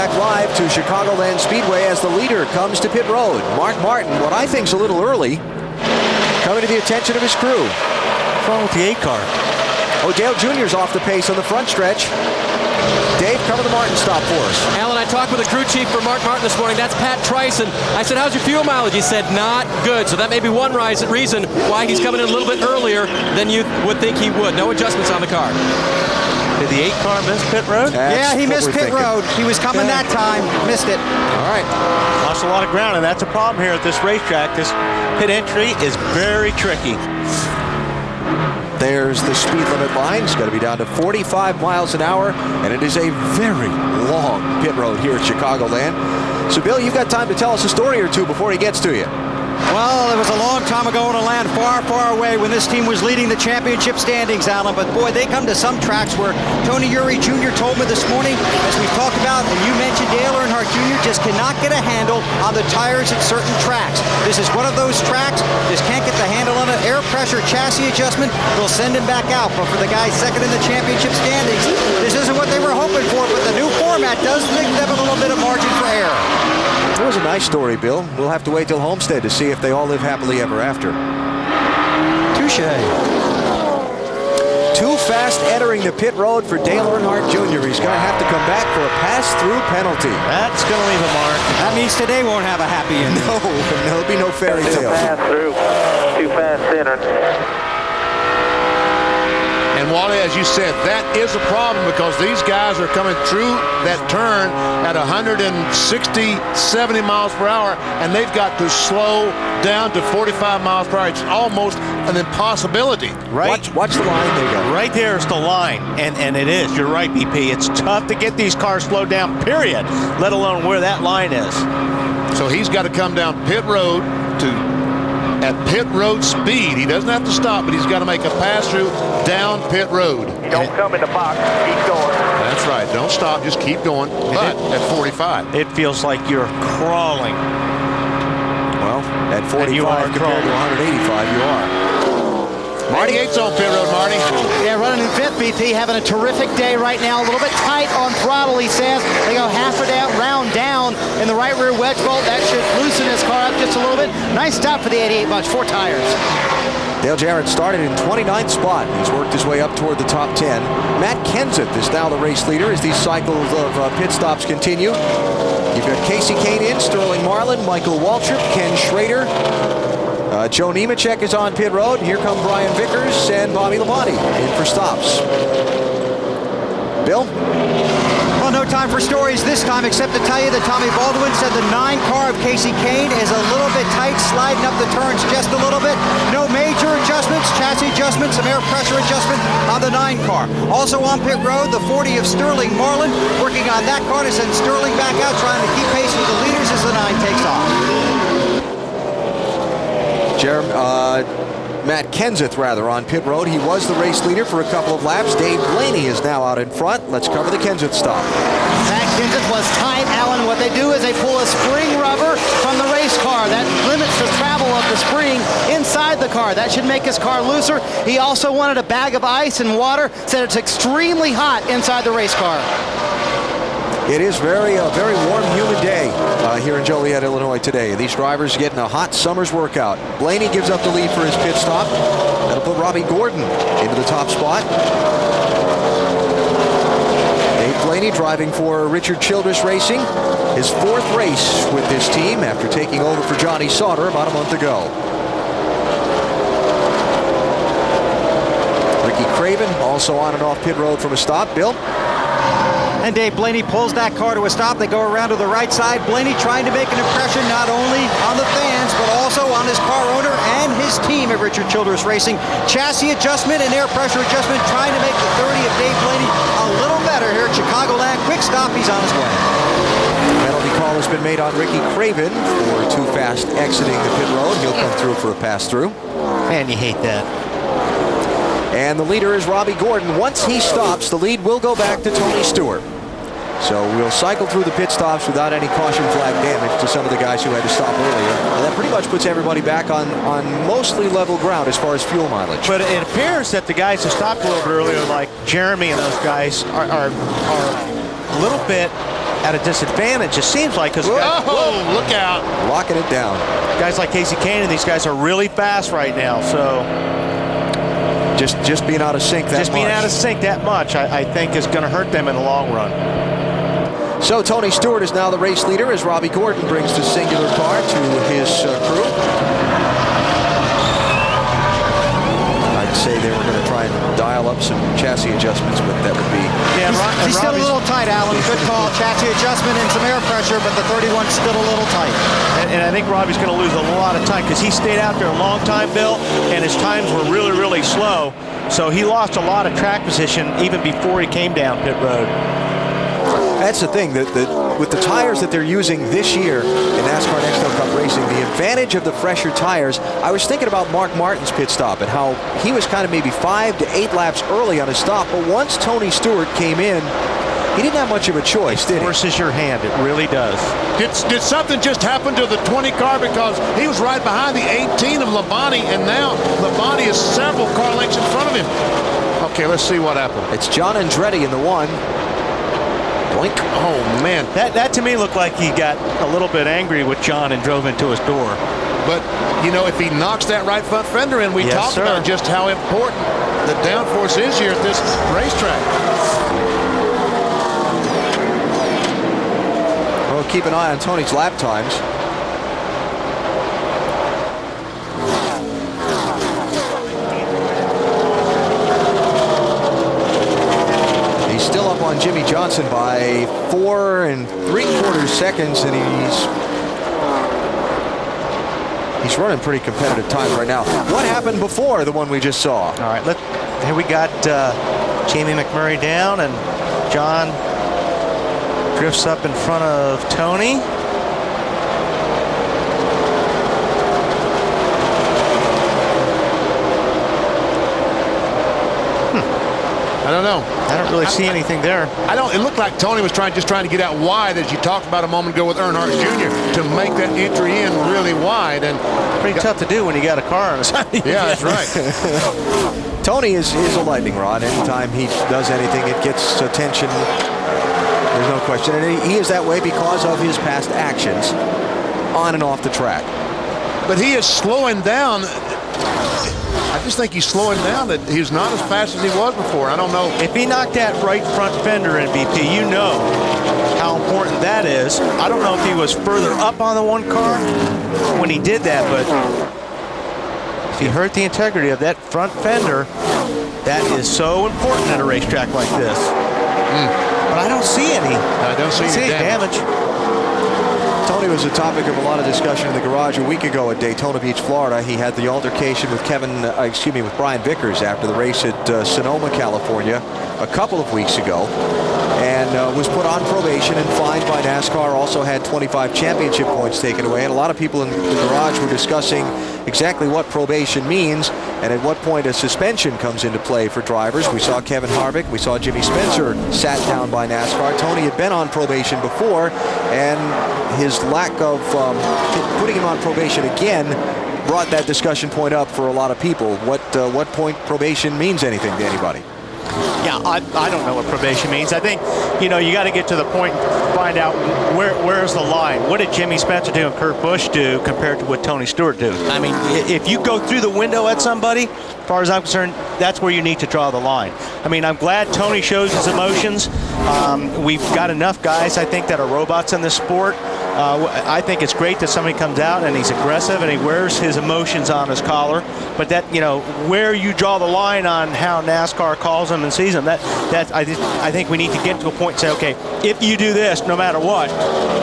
back live to Chicagoland Speedway as the leader comes to pit road. Mark Martin, what I think is a little early, coming to the attention of his crew. What's wrong with the 8 car? Oh, Dale Jr.'s off the pace on the front stretch. Dave, cover the Martin stop for us. Alan, I talked with the crew chief for Mark Martin this morning. That's Pat Trice. I said, how's your fuel mileage? He said, not good. So that may be one reason why he's coming in a little bit earlier than you would think he would. No adjustments on the car. Did the 8 car miss pit road? Yeah, he missed pit road. He was coming that time, missed it. All right. Lost a lot of ground, and that's a problem here at this racetrack. This pit entry is very tricky. There's the speed limit line. It's got to be down to 45 miles an hour, and it is a very long pit road here at Chicagoland. So, Bill, you've got time to tell us a story or two before he gets to you. Well, it was a long time ago in a land far, far away when this team was leading the championship standings, Alan. But, boy, they come to some tracks where Tony Eury Jr. told me this morning, as we've talked about, and you mentioned Dale Earnhardt Jr., just cannot get a handle on the tires at certain tracks. This is one of those tracks, just can't get the handle on it. Air pressure, chassis adjustment, they'll send him back out. But for the guys second in the championship standings, this isn't what they were hoping for. But the new format does give them a little bit of margin for error. It was a nice story, Bill. We'll have to wait till Homestead to see if they all live happily ever after. Touche. Too fast entering the pit road for Dale Earnhardt Jr. He's going to have to come back for a pass-through penalty. That's going to leave a mark. That means today won't have a happy ending. No, there'll be no fairy tale. Pass-through, too fast entering. And Wally, as you said, that is a problem because these guys are coming through that turn at 160, 70 miles per hour, and they've got to slow down to 45 miles per hour. It's almost an impossibility. Right. Watch the line. There you go. Right there is the line, and it is. You're right, BP. It's tough to get these cars slowed down, period, let alone where that line is. So he's got to come down pit road at pit road speed. He doesn't have to stop, but he's got to make a pass-through down pit road. You don't come in the box, keep going. That's right. Don't stop, just keep going, but at 45. It feels like you're crawling. Well, at 45 compared to 185, you are. Marty Yates on pit road, Marty. Yeah, running in fifth, BP, having a terrific day right now. A little bit tight on throttle, he says. They go half a round down in the right rear wedge bolt. That should loosen his car up just a little bit. Nice stop for the 88 bunch, 4 tires. Dale Jarrett started in 29th spot. He's worked his way up toward the top 10. Matt Kenseth is now the race leader as these cycles of pit stops continue. You've got Casey Kane in, Sterling Marlin, Michael Waltrip, Ken Schrader. Joe Nemechek is on pit road. Here come Brian Vickers and Bobby Labonte in for stops. Bill? Well, no time for stories this time, except to tell you that Tommy Baldwin said the 9 car of Casey Kane is a little bit tight, sliding up the turns just a little bit. No major adjustments, chassis adjustments, some air pressure adjustment on the 9 car. Also on pit road, the 40 of Sterling Marlin, working on that car to send Sterling back out, trying to keep pace with the leaders as the 9 takes off. Matt Kenseth, rather, on pit road. He was the race leader for a couple of laps. Dave Blaney is now out in front. Let's cover the Kenseth stop. Matt Kenseth was tight, Alan. What they do is they pull a spring rubber from the race car. That limits the travel of the spring inside the car. That should make his car looser. He also wanted a bag of ice and water. Said it's extremely hot inside the race car. It is a very warm, humid day here in Joliet, Illinois today. These drivers getting a hot summer's workout. Blaney gives up the lead for his pit stop. That'll put Robbie Gordon into the top spot. Dave Blaney driving for Richard Childress Racing. His 4th race with this team after taking over for Johnny Sauter about a month ago. Ricky Craven also on and off pit road from a stop. Bill? And Dave Blaney pulls that car to a stop. They go around to the right side. Blaney trying to make an impression not only on the fans, but also on his car owner and his team at Richard Childress Racing. Chassis adjustment and air pressure adjustment, trying to make the 30 of Dave Blaney a little better here at Chicagoland. Quick stop, he's on his way. Penalty call has been made on Ricky Craven for too fast exiting the pit road. He'll come through for a pass-through. Man, you hate that. And the leader is Robbie Gordon. Once he stops, the lead will go back to Tony Stewart. So we'll cycle through the pit stops without any caution flag damage to some of the guys who had to stop earlier. And that pretty much puts everybody back on mostly level ground as far as fuel mileage. But it appears that the guys who stopped a little bit earlier, like Jeremy and those guys, are a little bit at a disadvantage, it seems like, because whoa, look out. Locking it down. Guys like Casey Kane and these guys are really fast right now, so just being out of sync that much. Just being out of sync that much, I think, is going to hurt them in the long run. So Tony Stewart is now the race leader as Robbie Gordon brings the singular car to his crew. I'd say they were going to try and dial up some chassis adjustments, but that would be... Yeah, He's still a little tight, Alan. Good call. Chassis adjustment and some air pressure, but the 31's still a little tight. And I think Robbie's going to lose a lot of time because he stayed out there a long time, Bill, and his times were really, really slow. So he lost a lot of track position even before he came down pit road. That's the thing, that with the tires that they're using this year in NASCAR Next Level Cup Racing, the advantage of the fresher tires, I was thinking about Mark Martin's pit stop and how he was kind of maybe 5 to 8 laps early on his stop, but once Tony Stewart came in, he didn't have much of a choice, did he? It forces your hand, it really does. Did something just happen to the 20 car? Because he was right behind the 18 of Labonte, and now Labonte is several car lengths in front of him. Okay, let's see what happened. It's John Andretti in the 1. Blink. Oh, man. That to me looked like he got a little bit angry with John and drove into his door. But, you know, if he knocks that right front fender in, we talked about just how important the downforce is here at this racetrack. Well, keep an eye on Tony's lap times. On Jimmy Johnson by 4 3/4 seconds, and he's running pretty competitive times right now. What happened before the one we just saw? All right, here we got Jamie McMurray down, and John drifts up in front of Tony. I don't know. I don't really see anything there. It looked like Tony was just trying to get out wide, as you talked about a moment ago with Earnhardt Jr., to make that entry in really wide. And pretty tough to do when you got a car on his side. Yeah, that's right. Tony is a lightning rod. Anytime he does anything, it gets attention. There's no question. And he is that way because of his past actions on and off the track. But he is slowing down. I just think he's slowing down, that he's not as fast as he was before. I don't know. If he knocked that right front fender in, BP, you know how important that is. I don't know if he was further up on the one car when he did that, but if he hurt the integrity of that front fender, that is so important at a racetrack like this. But I don't see any. I don't see any damage. Tony was a topic of a lot of discussion in the garage a week ago at Daytona Beach, Florida. He had the altercation with with Brian Vickers after the race at Sonoma, California, a couple of weeks ago, and was put on probation and fined by NASCAR. Also had 25 championship points taken away, and a lot of people in the garage were discussing exactly what probation means and at what point a suspension comes into play for drivers. We saw Kevin Harvick, we saw Jimmy Spencer sat down by NASCAR. Tony had been on probation before, and his lack of putting him on probation again brought that discussion point up for a lot of people. What point probation means anything to anybody? Yeah, I don't know what probation means. I think, you got to get to the point and find out where's the line. What did Jimmy Spencer do and Kurt Busch do compared to what Tony Stewart do? I mean, if you go through the window at somebody, as far as I'm concerned, that's where you need to draw the line. I mean, I'm glad Tony shows his emotions. We've got enough guys, I think, that are robots in this sport. I think it's great that somebody comes out and he's aggressive and he wears his emotions on his collar. But that, where you draw the line on how NASCAR calls them and sees them, I think we need to get to a point and say, okay, if you do this, no matter what,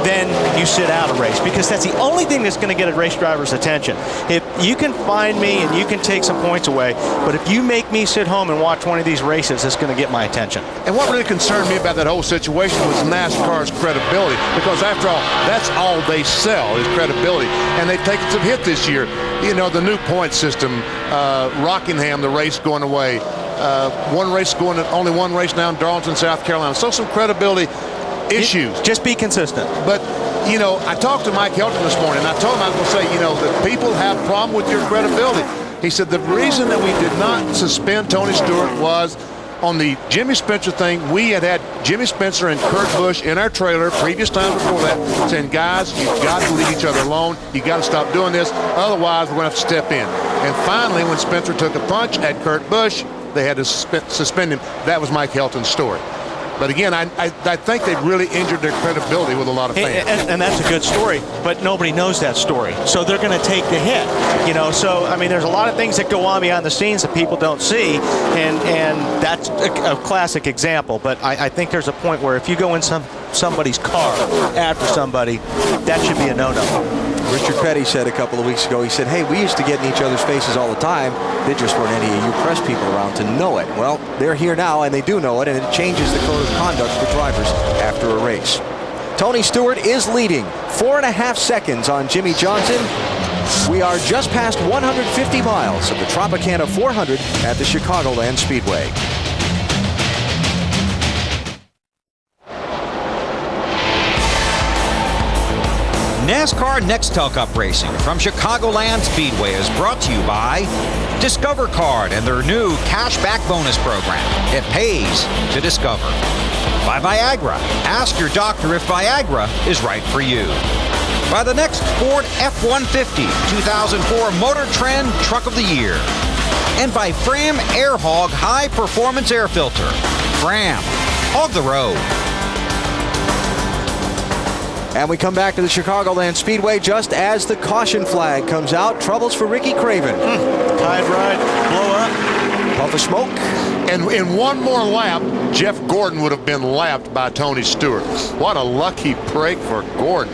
then you sit out a race, because that's the only thing that's going to get a race driver's attention. If you can find me and you can take some points away, but if you make me sit home and watch one of these races, it's going to get my attention. And what really concerned me about that whole situation was NASCAR's credibility, because after all, that's all they sell is credibility, and they've taken some hit this year. The new point system, Rockingham, the race going away, only one race now in Darlington, South Carolina. So some credibility issues. Just be consistent. But I talked to Mike Helton this morning, and I told him I was going to say, that people have a problem with your credibility. He said the reason that we did not suspend Tony Stewart was on the Jimmy Spencer thing, we had Jimmy Spencer and Kurt Busch in our trailer previous times before that saying, guys, you've got to leave each other alone. You got to stop doing this. Otherwise, we're going to have to step in. And finally, when Spencer took a punch at Kurt Busch, they had to suspend him. That was Mike Helton's story. But again, I think they really injured their credibility with a lot of fans. And that's a good story, but nobody knows that story. So they're going to take the hit. You know, so, I mean, there's a lot of things that go on behind the scenes that people don't see, and that's a classic example. But I think there's a point where if you go in somebody's car after somebody, that should be a no-no. Richard Petty said a couple of weeks ago, he said, hey, we used to get in each other's faces all the time. There just weren't any of you press people around to know it. Well, they're here now, and they do know it, and it changes the code of conduct for drivers after a race. Tony Stewart is leading 4.5 seconds on Jimmy Johnson. We are just past 150 miles of the Tropicana 400 at the Chicagoland Speedway. NASCAR Nextel Cup Racing from Chicagoland Speedway is brought to you by Discover Card and their new cashback bonus program. It pays to discover. By Viagra. Ask your doctor if Viagra is right for you. By the next Ford F-150 2004 Motor Trend Truck of the Year. And by Fram Air Hog High Performance Air Filter. Fram. Hog the road. And we come back to the Chicagoland Speedway just as the caution flag comes out. Troubles for Ricky Craven. Tide ride, blow up. Puff of smoke. And in one more lap, Jeff Gordon would have been lapped by Tony Stewart. What a lucky break for Gordon.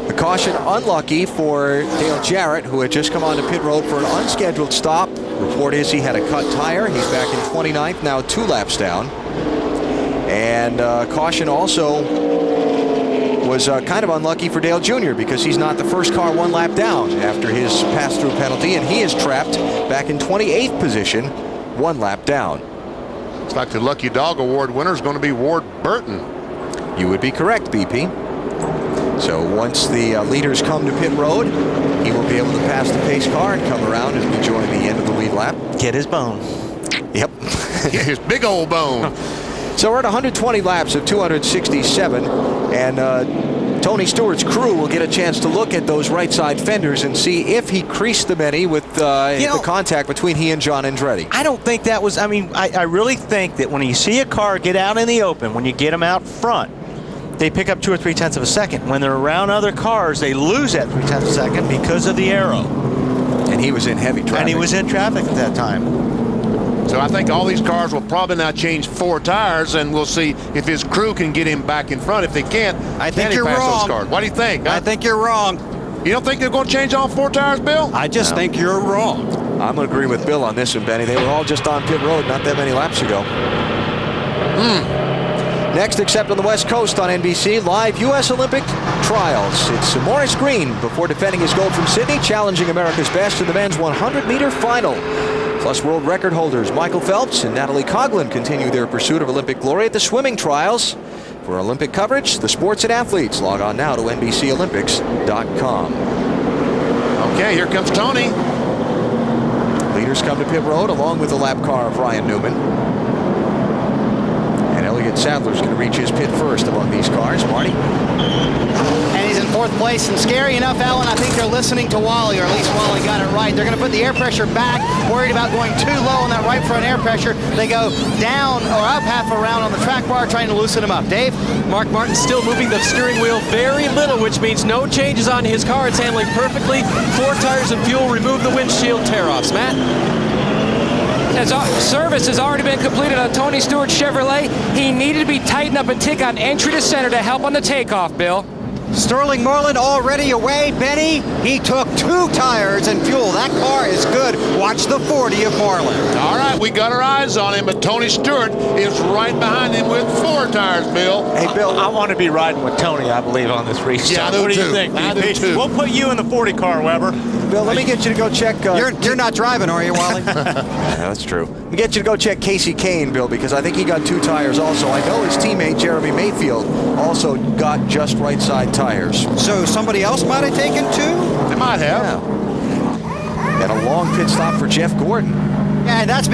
The caution unlucky for Dale Jarrett, who had just come onto pit road for an unscheduled stop. Report is he had a cut tire. He's back in 29th, now 2 laps down. And caution also was kind of unlucky for Dale Jr. because he's not the first car 1 lap down after his pass-through penalty, and he is trapped back in 28th position, 1 lap down. It's like the Lucky Dog Award winner is going to be Ward Burton. You would be correct, BP. So once the leaders come to pit road, he will be able to pass the pace car and come around as we join the end of the lead lap. Get his bone. Yep. His big old bone. So we're at 120 laps of 267, and Tony Stewart's crew will get a chance to look at those right side fenders and see if he creased them any with the contact between he and John Andretti. I don't think that was, I mean, I really think that when you see a car get out in the open, when you get them out front, they pick up 2 or 3 tenths of a second. When they're around other cars, they lose that 3 tenths of a second because of the arrow. And he was in heavy traffic. And he was in traffic at that time. So I think all these cars will probably now change 4 tires, and we'll see if his crew can get him back in front. If they can't, I think you're wrong. those cars. What do you think? I think you're wrong. You don't think they're going to change all 4 tires, Bill? I just think you're wrong. I'm going to agree with Bill on this one, Benny. They were all just on pit road not that many laps ago. Next, except on the West Coast on NBC, live U.S. Olympic trials. It's Maurice Green before defending his gold from Sydney, challenging America's best in the men's 100-meter final. Plus, world record holders Michael Phelps and Natalie Coughlin continue their pursuit of Olympic glory at the swimming trials. For Olympic coverage, the sports and athletes, log on now to NBCOlympics.com. Okay, here comes Tony. Leaders come to pit road along with the lap car of Ryan Newman. And Elliott Sadler's going to reach his pit first among these cars. Marty? And he's in 4th place. And scary enough, Alan, I think they're listening to Wally, or at least Wally got it right. They're going to put the air pressure back, worried about going too low on that right front air pressure. They go down or up half a round on the track bar, trying to loosen them up. Dave? Mark Martin still moving the steering wheel very little, which means no changes on his car. It's handling perfectly. 4 tires and fuel. Remove the windshield tear-offs. Matt? Service has already been completed on Tony Stewart's Chevrolet. He needed to be tightened up a tick on entry to center to help on the takeoff, Bill. Sterling Marlin already away. Benny, he took 2 tires and fuel. That car is good. Watch the 40 of Marlin. All right, we got our eyes on him, but Tony Stewart is right behind him with 4 tires, Bill. Hey, Bill. I want to be riding with Tony, I believe, on this race. Yeah, I do what do too. you think? I do too. We'll put you in the 40 car, Weber. Bill, let me get you to go check. You're not driving, are you, Wally? Yeah, that's true. Let me get you to go check Casey Kane, Bill, because I think he got 2 tires also. I know his teammate Jeremy Mayfield also got just right side tires. So somebody else might have taken 2? They might have. Yeah. And a long pit stop for Jeff Gordon. And that's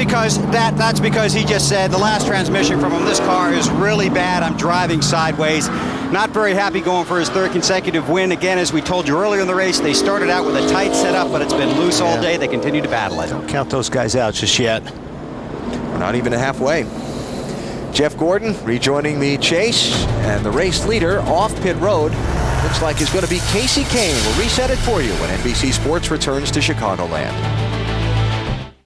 because he just said the last transmission from him, this car is really bad. I'm driving sideways. Not very happy going for his third consecutive win. Again, as we told you earlier in the race, they started out with a tight setup, but it's been loose all day. They continue to battle it. Don't count those guys out just yet. We're not even halfway. Jeff Gordon rejoining the chase, and the race leader off pit road looks like it's going to be Casey Kane. We'll reset it for you when NBC Sports returns to Chicagoland.